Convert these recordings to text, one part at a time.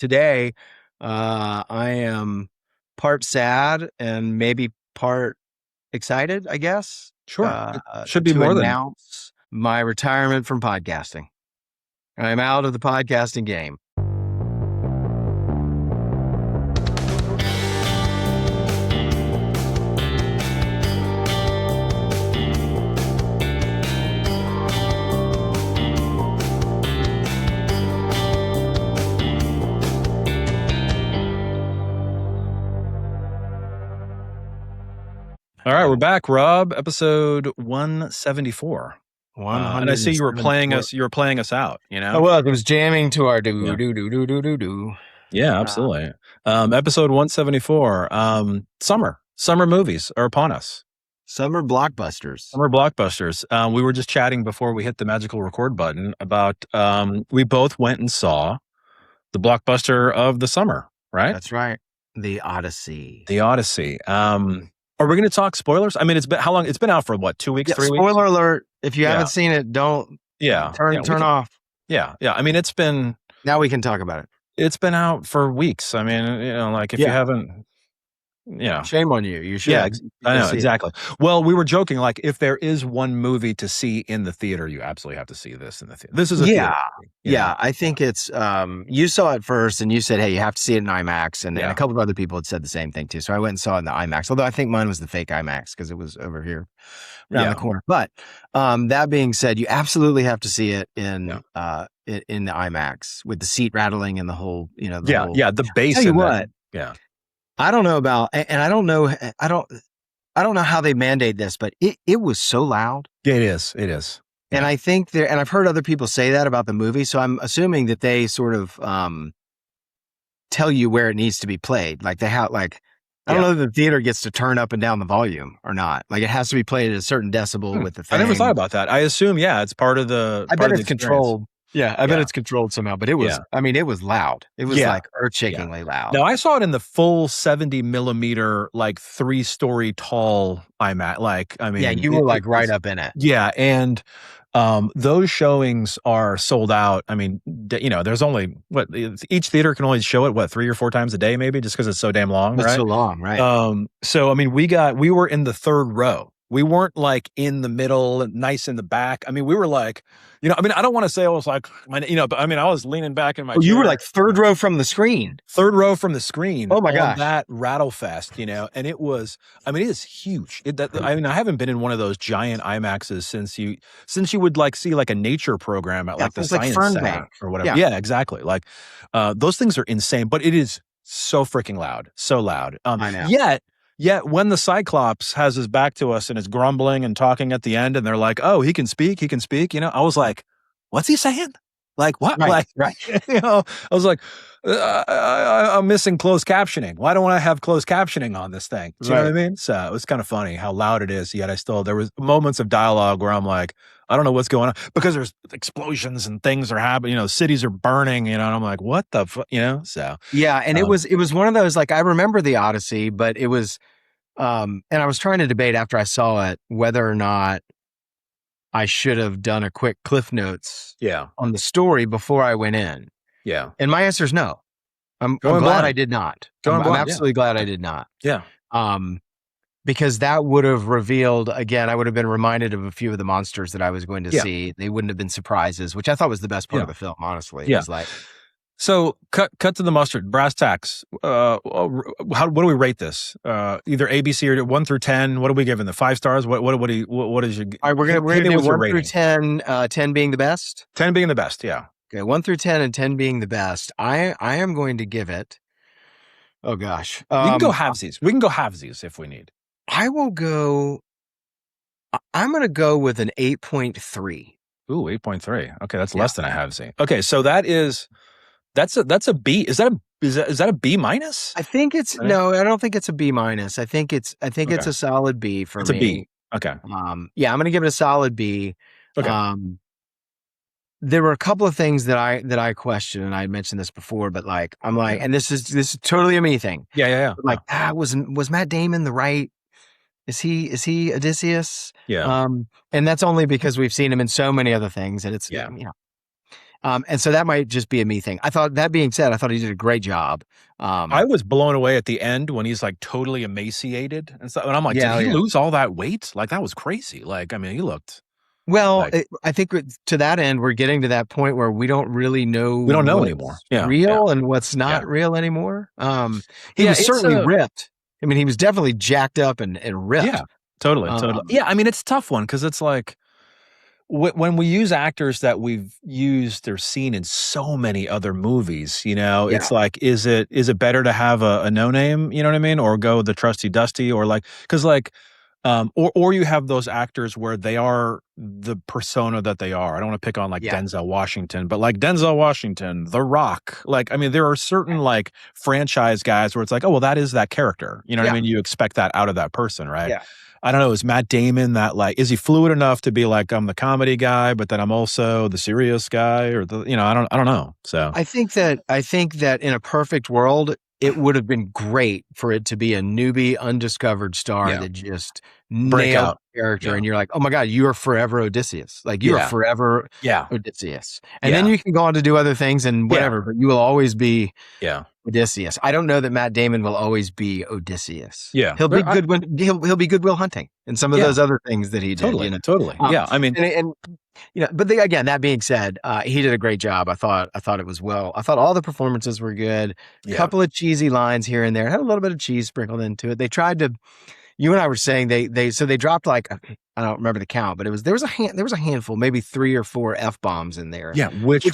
today, I am part sad and maybe part excited, I guess, Sure. It should be to more than. announce my retirement from podcasting. I'm out of the podcasting game. All right, we're back, Rob. Episode 174. And I see you were playing us. You were playing us out. You know. Oh well, it was jamming to our Yeah. do. Yeah, absolutely. Episode 174. Summer movies are upon us. Summer blockbusters. We were just chatting before we hit the magical record button about we both went and saw the blockbuster of the summer, right? That's right. The Odyssey. Are we going to talk spoilers? I mean, it's been how long? It's been out for what, 2 weeks, 3 weeks? Spoiler alert. If you haven't seen it, don't turn off. Yeah. I mean, it's been. Now we can talk about it. It's been out for weeks. I mean, like if you haven't. Yeah. Shame on you. You should. Yeah, I know, exactly. Well, we were joking, like if there is one movie to see in the theater, you absolutely have to see this in the theater. This is a theater. Yeah. I think it's, you saw it first and you said, hey, you have to see it in IMAX. And a couple of other people had said the same thing too. So I went and saw it in the IMAX, although I think mine was the fake IMAX because it was over here around the corner. But that being said, you absolutely have to see it in the IMAX with the seat rattling and the whole, the bass. Tell you what. Yeah. I don't know about, and I don't know how they mandate this, but it was so loud. Yeah, it is. Yeah. And I think and I've heard other people say that about the movie. So I'm assuming that they sort of, tell you where it needs to be played. Like I don't know if the theater gets to turn up and down the volume or not. Like it has to be played at a certain decibel with the thing. I never thought about that. I assume, it's part of the. I bet it's controlled. Yeah, I bet it's controlled somehow, but it was, I mean, it was loud. It was like earth-shakingly loud. No, I saw it in the full 70 millimeter, like 3-story tall IMAX. Like, I mean. Yeah, you were like right up in it. Yeah, and those showings are sold out. I mean, there's only, each theater can only show it, 3 or 4 times a day maybe, just because it's so damn long, right? It's so long, right? So, I mean, we were in the third row. We weren't like in the middle, nice in the back. I mean, we were like, I mean, I don't want to say I was like, but I mean, I was leaning back in my chair. You were like third row from the screen. Oh my gosh. That rattle fest, and it was, I mean, it is huge. I mean, I haven't been in one of those giant IMAXs since you would like see like a nature program at like the Science Center or whatever. Yeah, exactly. Like, those things are insane, but it is so freaking loud. So loud. I know. Yet when the Cyclops has his back to us and is grumbling and talking at the end and they're like, oh, he can speak, I was like, what's he saying? Like, what? Right. I was like, I'm missing closed captioning. Why don't I have closed captioning on this thing? Do you know what I mean? So it was kind of funny how loud it is. Yet there was moments of dialogue where I'm like, I don't know what's going on because there's explosions and things are happening, cities are burning, and I'm like, what the fuck, so. Yeah. And it was one of those, like, I remember the Odyssey, but it was, and I was trying to debate after I saw it, whether or not I should have done a quick Cliff Notes on the story before I went in. Yeah. And my answer is no. I'm glad I did not. I'm absolutely glad I did not. Yeah. Because that would have revealed, again, I would have been reminded of a few of the monsters that I was going to see. They wouldn't have been surprises, which I thought was the best part of the film, honestly. Yeah. It was like, so cut to the mustard, brass tacks. What do we rate this? Either A, B, C, or 1 through 10. What are we giving? The 5 stars? What is your? All right, we're gonna do 1 through 10. 10 being the best. 10 being the best. Yeah. Okay, 1 through 10 and 10 being the best. I am going to give it. Oh gosh, we can go halvesies. We can go halvesies if we need. I'm going to go with an 8.3. Ooh, 8.3. Okay, that's less than a halvesy. Okay, so that's a B. Is that a B minus? I think it's no. I don't think it's a B minus. I think it's a solid B for me. It's a B. Okay. I'm going to give it a solid B. Okay. There were a couple of things that I questioned, and I mentioned this before, but like I'm like, and this is totally a me thing. Yeah. But like, was Matt Damon the right? Is he Odysseus? Yeah. And that's only because we've seen him in so many other things, and it's And so that might just be a me thing. I thought, that being said, I thought he did a great job. I was blown away at the end when he's like totally emaciated and stuff. And I'm like, Yeah, did he yeah. lose all that weight? Like that was crazy. Like, I mean, he looked Well, like I think to that end, we're getting to that point where we don't really know we don't know anymore. what's Yeah, real and what's yeah, not real anymore. He yeah. was certainly ripped. I mean, he was definitely jacked up and ripped. Yeah, totally. Yeah, I mean, it's a tough one because it's like when we use actors that we've used or seen in so many other movies, Yeah. it's like, is it better to have a no name, you know what I mean, or go the trusty dusty, or like, because like, or you have those actors where they are the persona that they are. I don't want to pick on like Denzel Washington, but like Denzel Washington, The Rock, like, I mean, there are certain like franchise guys where it's like, oh, well, that is that character. You know what I mean? You expect that out of that person, right? Yeah. I don't know. Is Matt Damon that like, is he fluid enough to be like, I'm the comedy guy, but then I'm also the serious guy, or the, I don't know. So I think that in a perfect world, it would have been great for it to be a newbie, undiscovered star that just break nailed out the character, and you're like, oh my god, you are forever Odysseus. Like you are forever Odysseus, and then you can go on to do other things and whatever, but you will always be Odysseus. I don't know that Matt Damon will always be Odysseus. Yeah, he'll be good when he'll be Good Will Hunting and some of those other things that he did. Totally. Yeah, I mean, and but again, that being said, he did a great job. I thought it was well. I thought all the performances were good. A couple of cheesy lines here and there. It had a little bit of cheese sprinkled into it. They tried to. You and I were saying they dropped like, I don't remember the count, but there was a handful, maybe 3 or 4 F-bombs in there. Yeah, which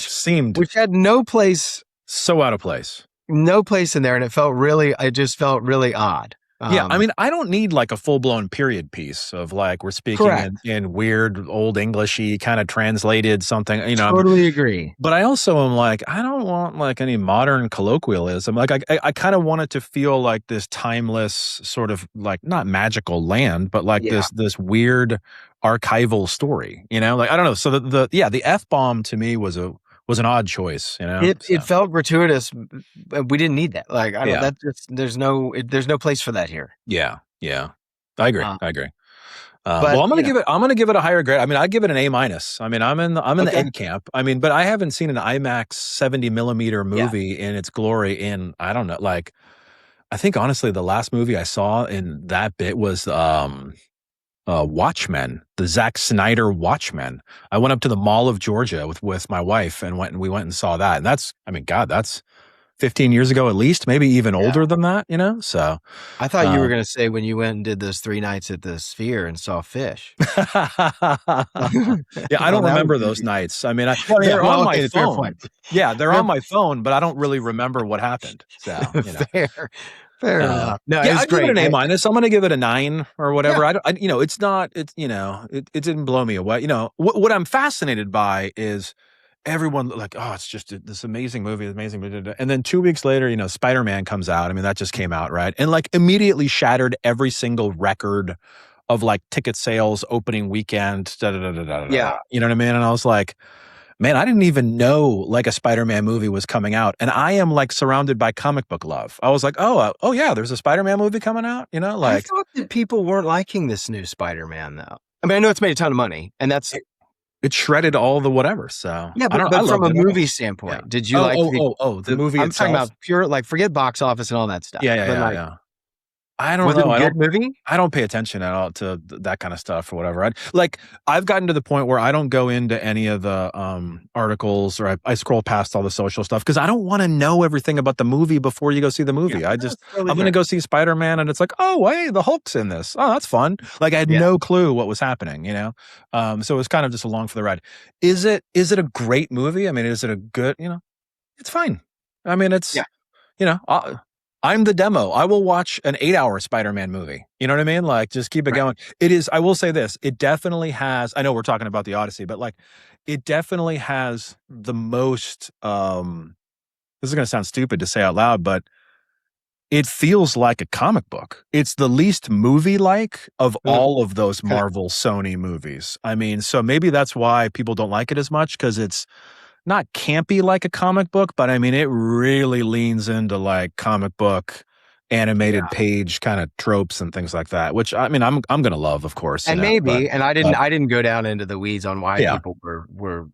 had no place. So out of place. No place in there, and it just felt really odd. Yeah, I mean, I don't need like a full-blown period piece of like we're speaking in weird old Englishy kind of translated something, Totally agree. But I also am like, I don't want like any modern colloquialism. Like I kind of want it to feel like this timeless sort of like not magical land, but like this weird archival story, Like I don't know. So the F-bomb to me was an odd choice, It felt gratuitous. We didn't need that. Like, I don't. That just there's no place for that here. Yeah, I agree. Well, I'm gonna give it a higher grade. I mean, I'd give it an A-. I mean, I'm in the end camp. I mean, but I haven't seen an IMAX 70 millimeter movie in its glory in, I don't know, like, I think honestly the last movie I saw in that bit was Watchmen, the Zack Snyder Watchmen. I went up to the Mall of Georgia with my wife and we went and saw that. And that's, I mean, God, that's 15 years ago at least, maybe even older than that, So I thought you were going to say when you went and did those 3 nights at the Sphere and saw fish. I don't remember those nights. I mean, they're on my phone. Yeah, they're on my phone, but I don't really remember what happened. So, Fair enough. No, I give it an A-. I'm going to give it a 9 or whatever. It's not, it didn't blow me away. What I'm fascinated by is everyone like, oh, it's just this amazing movie, and then 2 weeks later, Spider-Man comes out. I mean, that just came out, right? And like immediately shattered every single record of like ticket sales opening weekend. Yeah, you know what I mean? And I was like, man, I didn't even know like a Spider-Man movie was coming out. And I am like surrounded by comic book love. I was like, oh yeah, there's a Spider-Man movie coming out, like. I thought that people weren't liking this new Spider-Man though. I mean, I know it's made a ton of money and that's. It shredded all the whatever, so. Yeah, but from a movie standpoint, did you like the movie I'm itself? talking about pure, like, forget box office and all that stuff. Yeah. I don't know. Was it a good movie? I don't pay attention at all to that kind of stuff or whatever. I've gotten to the point where I don't go into any of the articles, or I scroll past all the social stuff because I don't want to know everything about the movie before you go see the movie. I'm going to go see Spider-Man and it's like, oh, hey, the Hulk's in this. Oh, that's fun. Like I had no clue what was happening, So it was kind of just along for the ride. Is it a great movie? I mean, is it a good, it's fine. I mean, it's, I'm the demo. I will watch an 8-hour Spider-Man movie. You know what I mean? Like, just keep it going. It is, I will say this, it definitely has, I know we're talking about the Odyssey, but like, it definitely has the most, this is going to sound stupid to say out loud, but it feels like a comic book. It's the least movie-like of all of those Marvel Sony movies. I mean, so maybe that's why people don't like it as much, because it's not campy like a comic book, but I mean, it really leans into like comic book animated page kind of tropes and things like that, which I mean, I'm going to love, of course. And maybe, and I didn't go down into the weeds on why people were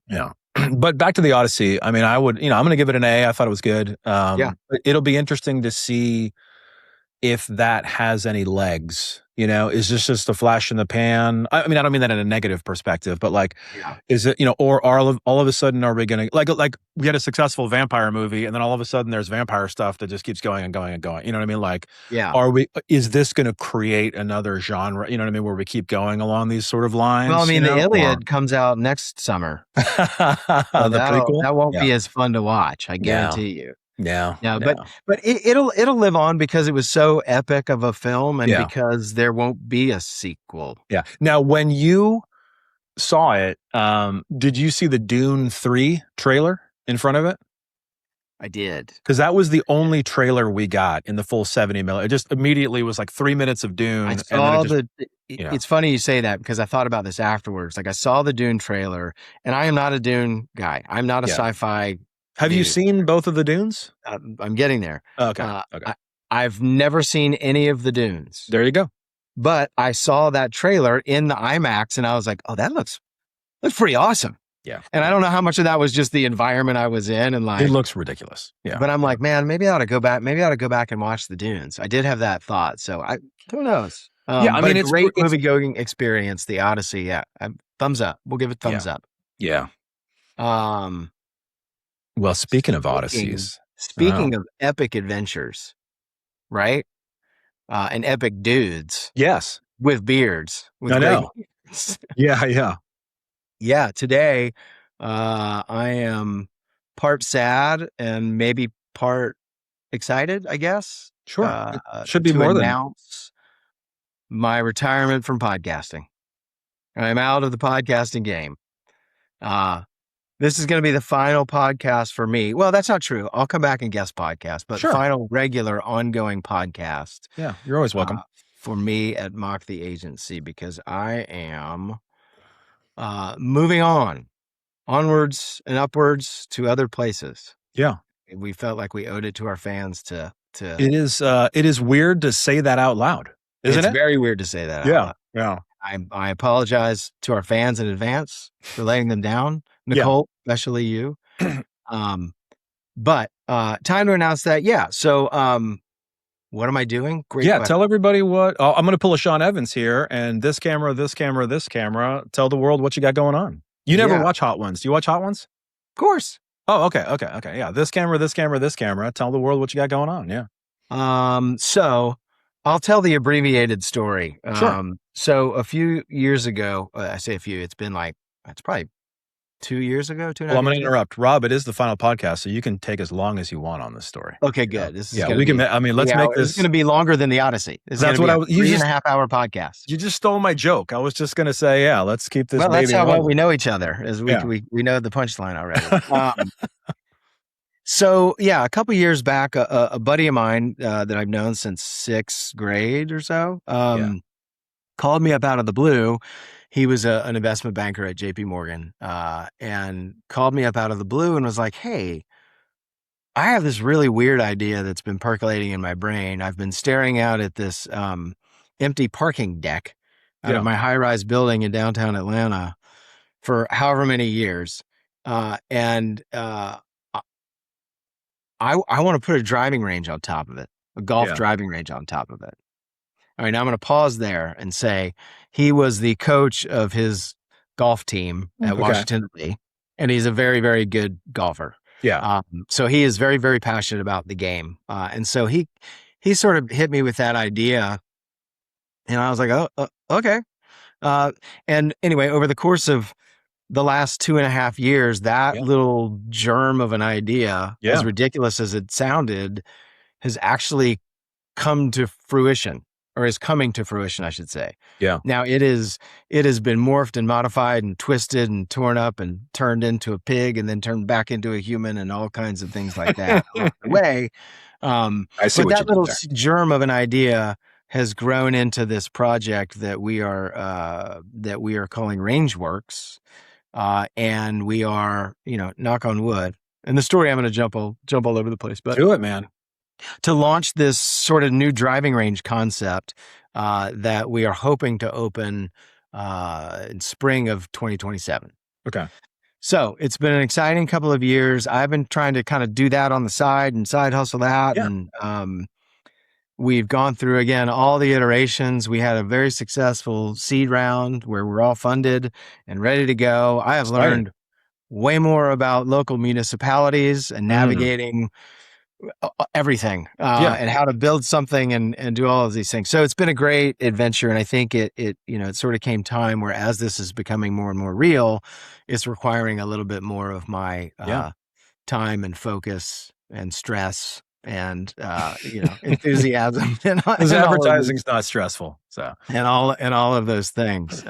But back to the Odyssey. I mean, I would, I'm going to give it an A. I thought it was good. Yeah. It'll be interesting to see if that has any legs. Is this just a flash in the pan? I mean, I don't mean that in a negative perspective, but like, is it, or all of a sudden are we going to like we had a successful vampire movie and then all of a sudden there's vampire stuff that just keeps going and going and going. You know what I mean? Like, is this going to create another genre? You know what I mean? Where we keep going along these sort of lines? Well, I mean, the Iliad comes out next summer. So that won't be as fun to watch. I guarantee you. Yeah. But it'll live on because it was so epic of a film and because there won't be a sequel. Yeah. Now, when you saw it, did you see the Dune 3 trailer in front of it? I did. Because that was the only trailer we got in the full 70 millimeter. It just immediately was like 3 minutes of Dune. I saw it's funny you say that because I thought about this afterwards. Like I saw the Dune trailer and I am not a Dune guy. I'm not a sci-fi. Have you seen both of the Dunes? I'm getting there. Okay. I've never seen any of the Dunes. There you go. But I saw that trailer in the IMAX and I was like, oh, that looks pretty awesome. Yeah. And I don't know how much of that was just the environment I was in and like it looks ridiculous. Yeah. But I'm like, man, maybe I ought to go back. Maybe I ought to go back and watch the Dunes. I did have that thought. So who knows? I mean, it's a great movie going experience, the Odyssey. Yeah. Thumbs up. We'll give it thumbs up. Yeah. Well, speaking of Odysseys. Speaking of epic adventures, right? And epic dudes. Yes. With beards. With I know. Yeah. Yeah. Today, I am part sad and maybe part excited, I guess. Sure. It should be more than announce my retirement from podcasting. I'm out of the podcasting game. This is going to be the final podcast for me. Well, that's not true. I'll come back and guest podcast, but final regular ongoing podcast. Yeah, you're always welcome. For me at Mock the Agency, because I am moving onwards and upwards to other places. Yeah. We felt like we owed it to our fans to. It is weird to say that out loud, isn't it? It's very weird to say that out loud. Yeah. I apologize to our fans in advance for letting them down. Nicole, especially you. But time to announce that. Yeah. So what am I doing? Great question. Tell everybody what I'm going to pull a Sean Evans here and this camera. Tell the world what you got going on. You never watch Hot Ones. Do you watch Hot Ones? Of course. Oh, okay. Yeah. This camera. Tell the world what you got going on. Yeah. So I'll tell the abbreviated story. Sure. So a few years ago, I say a few, it's probably 2 years ago. Well, I'm going to interrupt. Rob, it is the final podcast, so you can take as long as you want on this story. Okay, good. This is we can. I mean, let's make this. It's going to be longer than the Odyssey. That's what I was. 3.5 hour podcast. You just stole my joke. I was just going to say, let's keep this. Well, baby that's how rolling. well we know each other. We know the punchline already. So a couple years back, a buddy of mine that I've known since 6th grade or so called me up out of the blue. He was an investment banker at JP Morgan and called me up out of the blue and was like, hey, I have this really weird idea that's been percolating in my brain. I've been staring out at this empty parking deck out of my high-rise building in downtown Atlanta for however many years. And I want to put a driving range on top of it, a golf driving range on top of it. All right, now I'm going to pause there and say he was the coach of his golf team at Washington Lee, and he's a very, very good golfer. Yeah. So he is very, very passionate about the game. And so he sort of hit me with that idea, and I was like, oh, okay. And anyway, over the course of the last 2.5 years, that little germ of an idea, as ridiculous as it sounded, has actually come to fruition. Or is coming to fruition, I should say. Yeah. Now it has been morphed and modified and twisted and torn up and turned into a pig and then turned back into a human and all kinds of things like that along the way. I see. But that little germ of an idea has grown into this project that we are calling Rangeworks, and we are, knock on wood. And the story, I'm going to jump all over the place, but do it, man. To launch this sort of new driving range concept that we are hoping to open in spring of 2027. Okay. So it's been an exciting couple of years. I've been trying to kind of do that on the side and side hustle that. Yeah. And we've gone through again all the iterations. We had a very successful seed round where we're all funded and ready to go. I have Exciting. learned way more about local municipalities and navigating everything and how to build something and do all of these things. So it's been a great adventure. And I think it sort of came time where as this is becoming more and more real, it's requiring a little bit more of my time and focus and stress and enthusiasm Because advertising's not stressful. So and all of those things.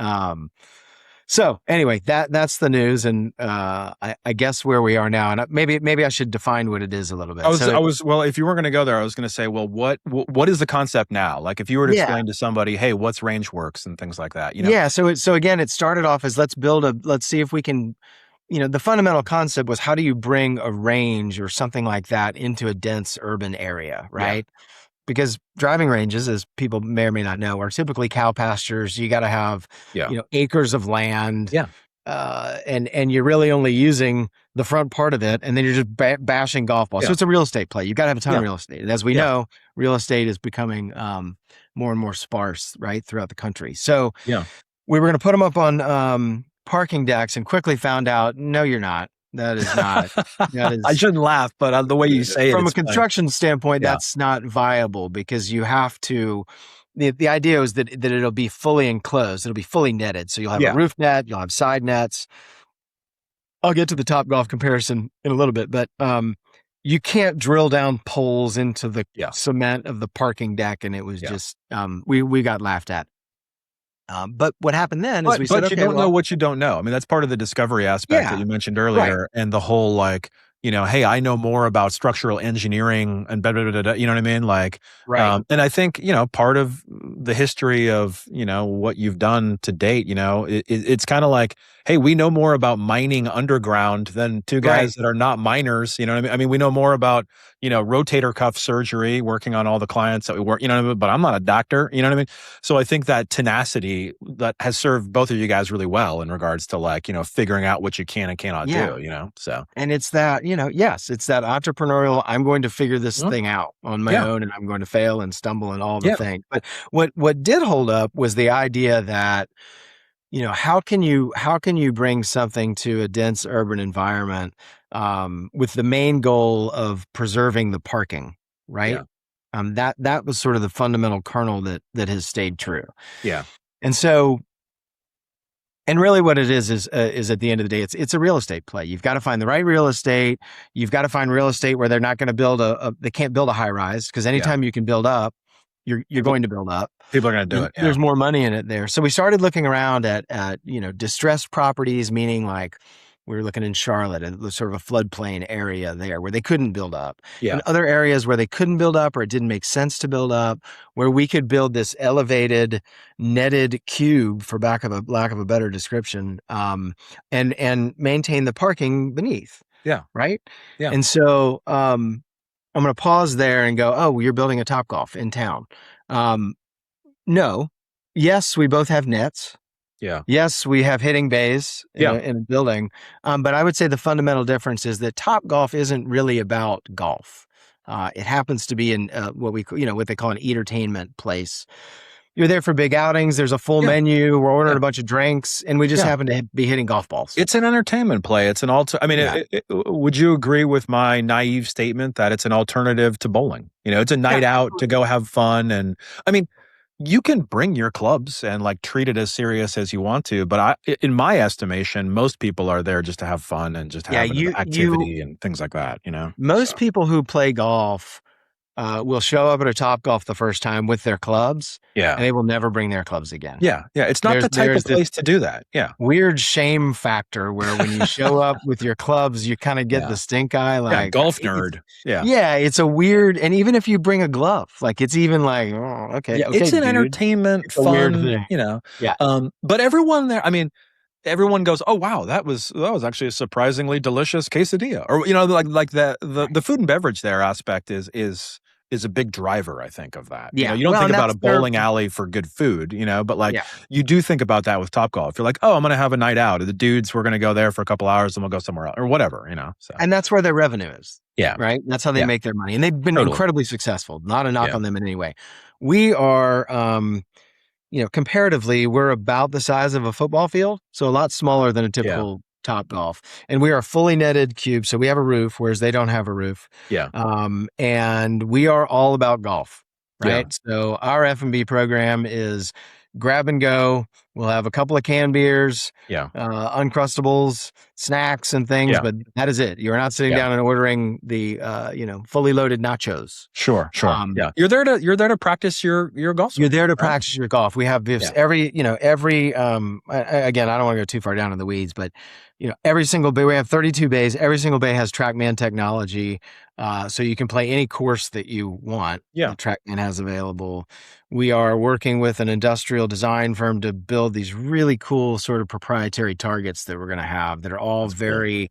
So anyway, that's the news, and I guess where we are now, and maybe I should define what it is a little bit. Well, if you weren't going to go there, I was going to say, well, what is the concept now? Like, if you were to explain to somebody, hey, what's Rangeworks and things like that, Yeah. So again, it started off as let's see if we can. The fundamental concept was how do you bring a range or something like that into a dense urban area, right? Yeah. Because driving ranges, as people may or may not know, are typically cow pastures. You got to have, acres of land. Yeah. And you're really only using the front part of it, and then you're just bashing golf balls. Yeah. So it's a real estate play. You've got to have a ton of real estate. And as we know, real estate is becoming more and more sparse, right, throughout the country. So we were going to put them up on parking decks and quickly found out, no, you're not. That is not. That is. I shouldn't laugh, but the way you say it, from a construction standpoint, that's not viable because you have to. The idea is that it'll be fully enclosed. It'll be fully netted. So you'll have a roof net. You'll have side nets. I'll get to the Topgolf comparison in a little bit, but you can't drill down poles into the cement of the parking deck, and it was just we got laughed at. But what happened then is we said, you don't know what you don't know. I mean, that's part of the discovery aspect that you mentioned earlier, and the whole hey, I know more about structural engineering and blah, blah, blah, blah, you know what I mean? Like, and I think, part of the history of, what you've done to date, it's kind of like, hey, we know more about mining underground than two guys that are not miners. You know what I mean? I mean, we know more about, rotator cuff surgery, working on all the clients that we work, but I'm not a doctor, you know what I mean? So I think that tenacity that has served both of you guys really well in regards to figuring out what you can and cannot do, so. And it's that, yes, it's that entrepreneurial, I'm going to figure this thing out on my own and I'm going to fail and stumble and all the things. But what did hold up was the idea that, how can you bring something to a dense urban environment with the main goal of preserving the parking, right? Yeah. That was sort of the fundamental kernel that has stayed true. Yeah. And so, and really what it is at the end of the day, it's a real estate play. You've got to find the right real estate. You've got to find real estate where they're not going to they can't build a high rise, because anytime you can build up, you're going to build up. People are going to do it. Yeah. There's more money in it there. So we started looking around at distressed properties, meaning like we were looking in Charlotte at sort of a floodplain area there where they couldn't build up. Yeah. And other areas where they couldn't build up or it didn't make sense to build up, where we could build this elevated netted cube, for lack of a better description, and maintain the parking beneath. Yeah. Right. Yeah. And so I'm going to pause there and go, oh, you're building a Topgolf in town. No. Yes, we both have nets. Yeah. Yes, we have hitting bays in a building. But I would say the fundamental difference is that Topgolf isn't really about golf. It happens to be in what they call an entertainment place. You're there for big outings. There's a full menu. We're ordering a bunch of drinks, and we just happen to be hitting golf balls. It's an entertainment play. It's an would you agree with my naive statement that it's an alternative to bowling? It's a night out to go have fun. And I mean, you can bring your clubs and treat it as serious as you want to. But in my estimation, most people are there just to have fun and just have activity and things like that. Most people who play golf will show up at a Topgolf the first time with their clubs, and they will never bring their clubs again. Yeah, yeah. It's not the type of place to do that. Yeah. Weird shame factor where when you show up with your clubs, you kind of get the stink eye, golf nerd. Yeah, it's a weird, and even if you bring a glove, it's even okay. Yeah, it's an entertainment, it's fun, weird thing. Yeah. But everyone there, I mean, everyone goes, oh wow, that was actually a surprisingly delicious quesadilla, or the food and beverage there aspect is is a big driver, I think, of that. Yeah. You don't Well, think and about a that's their bowling alley for good food, but like yeah. you do think about that with Topgolf. You're like, oh, I'm going to have a night out. The dudes, we're going to go there for a couple hours and we'll go somewhere else or whatever, So, And that's where their revenue is. yeah. Right. That's how they Yeah. make their money. And they've been Totally. incredibly successful. Not a knock on them in any way. We are, comparatively, we're about the size of a football field. So a lot smaller than a typical Topgolf. And we are a fully netted cube. So we have a roof, whereas they don't have a roof. Yeah. And we are all about golf. Right. Yeah. So our F&B program is grab and go. We'll have a couple of canned beers, Uncrustables, snacks and things, but that is it. You're not sitting down and ordering the, fully loaded nachos. Sure. Yeah. You're there to practice your golf swing. You're there to practice your golf. We have this again, I don't want to go too far down in the weeds, but every single bay, we have 32 bays. Every single bay has TrackMan technology. So you can play any course that you want. Yeah. TrackMan has available. We are working with an industrial design firm to build these really cool sort of proprietary targets that we're going to have that are all very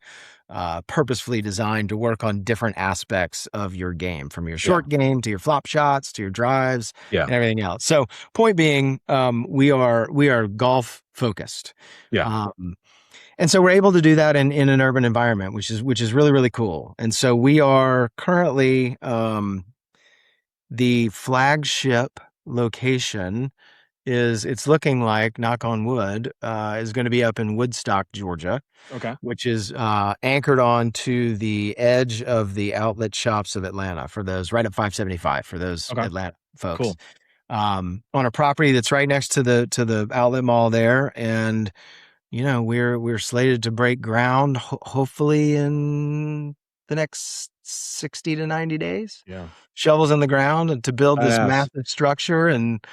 purposefully designed to work on different aspects of your game, from your short game to your flop shots to your drives and everything else. So point being, we are golf focused. Yeah. And so we're able to do that in an urban environment, which is really, really cool. And so we are currently the flagship location it's looking like, knock on wood, is going to be up in Woodstock, Georgia. Okay. Which is anchored on to the edge of the outlet shops of Atlanta for those, right at 575 for those Atlanta folks. Cool. On a property that's right next to the outlet mall there. And, we're slated to break ground hopefully in the next 60 to 90 days. Yeah. Shovels in the ground and to build this massive structure. And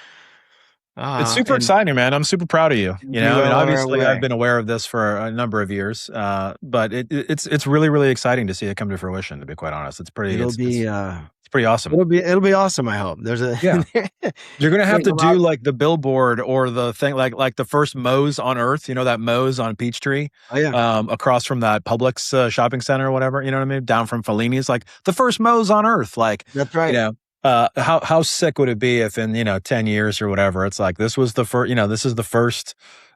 it's super exciting, man. I'm super proud of you. Obviously I've been aware of this for a number of years, but it's really, really exciting to see it come to fruition, to be quite honest. It's pretty awesome. It'll be awesome. I hope there's you're going to have to do like the billboard or the thing, like the first Moe's on Earth, that Moe's on Peachtree, across from that Publix shopping center or whatever, you know what I mean? Down from Fellini's, like the first Moe's on Earth. Like, that's right. How sick would it be if in 10 years or whatever it's like this was the first this is the first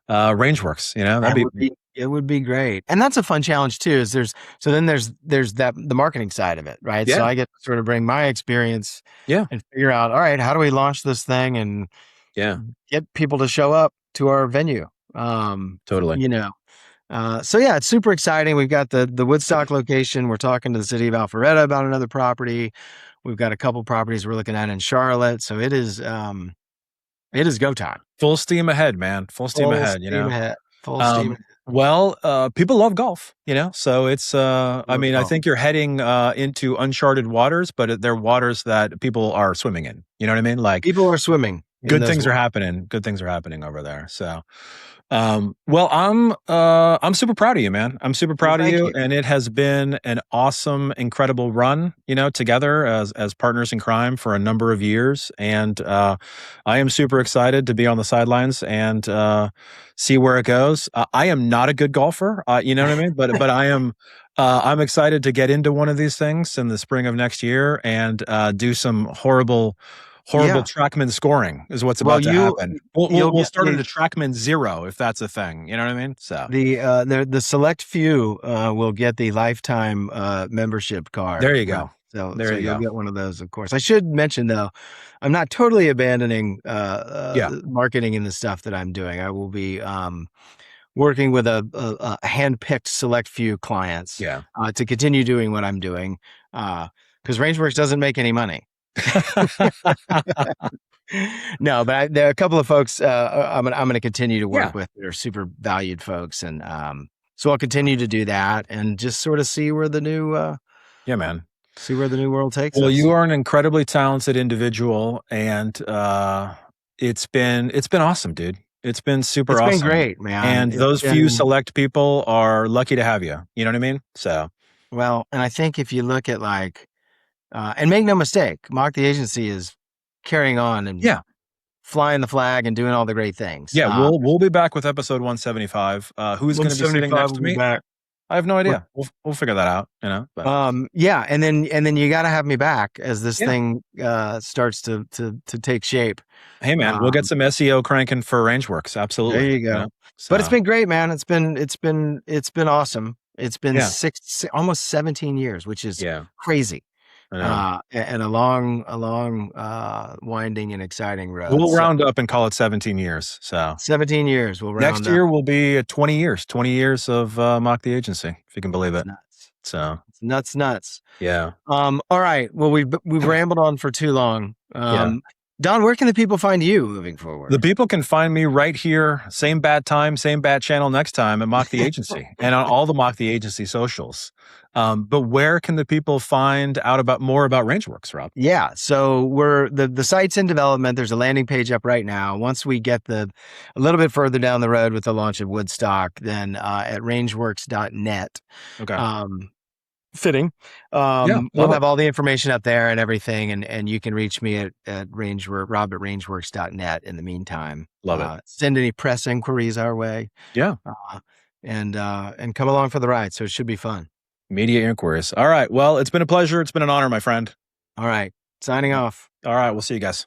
Rangeworks, it would be great. And that's a fun challenge too, is there's that the marketing side of it, right? So I get to sort of bring my experience and figure out, all right, how do we launch this thing and get people to show up to our venue. Totally. So it's super exciting. We've got the Woodstock location. We're talking to the city of Alpharetta about another property. We've got a couple properties we're looking at in Charlotte. So it is go time. Full steam ahead, man. Full steam ahead. Full steam. Well, people love golf, so it's, I think you're heading into uncharted waters, but they're waters that people are swimming in. You know what I mean? Like people are swimming. Good things are happening. Good things are happening over there. So, well, I'm super proud of you, man. I'm super proud of you. And it has been an awesome, incredible run, together as partners in crime for a number of years. And, I am super excited to be on the sidelines and, see where it goes. I am not a good golfer, you know what I mean? But I am, I'm excited to get into one of these things in the spring of next year and, do some horrible TrackMan scoring is what's about to happen. We'll start at a TrackMan 0 if that's a thing. You know what I mean? So the select few will get the lifetime membership card. There you go. So you'll get one of those, of course. I should mention though, I'm not totally abandoning marketing in the stuff that I'm doing. I will be working with a hand-picked select few clients to continue doing what I'm doing because Rangeworks doesn't make any money. No, but there are a couple of folks I'm going to continue to work with that are super valued folks, and so I'll continue to do that and just sort of see where the new see where the new world takes us. Well, you are an incredibly talented individual, and it's been awesome, dude. It's been super awesome. It's been great, man. And those few select people are lucky to have you. You know what I mean? So, well, and I think if you look at like, and make no mistake, Mock the Agency is carrying on and flying the flag and doing all the great things. Yeah, we'll be back with episode 175. Who's going to be sitting next to me? I have no idea. We'll figure that out, but. Yeah. And then you got to have me back as this Yeah. thing, starts to take shape. Hey man, we'll get some SEO cranking for Rangeworks. Absolutely. There you go. But it's been great, man. It's been awesome. It's been almost 17 years, which is crazy. And a long, winding and exciting road. We'll round up and call it 17 years. So 17 years. We'll round next year will be 20 years of Mock the Agency, if you can believe it. Nuts. So it's nuts. Yeah. All right. Well, we've rambled on for too long. Don, where can the people find you moving forward? The people can find me right here, same bad time, same bad channel next time at Mock the Agency and on all the Mock the Agency socials. But where can the people find out more about Rangeworks, Rob? Yeah. So the site's in development. There's a landing page up right now. Once we get a little bit further down the road with the launch of Woodstock, then at rangeworks.net. Okay. Fitting. We'll have all the information up there and everything. And you can reach me at Rob at rangeworks.net in the meantime. Love it. Send any press inquiries our way. Yeah. And come along for the ride. So it should be fun. Media inquiries. All right. Well, it's been a pleasure. It's been an honor, my friend. All right. Signing off. All right. We'll see you guys.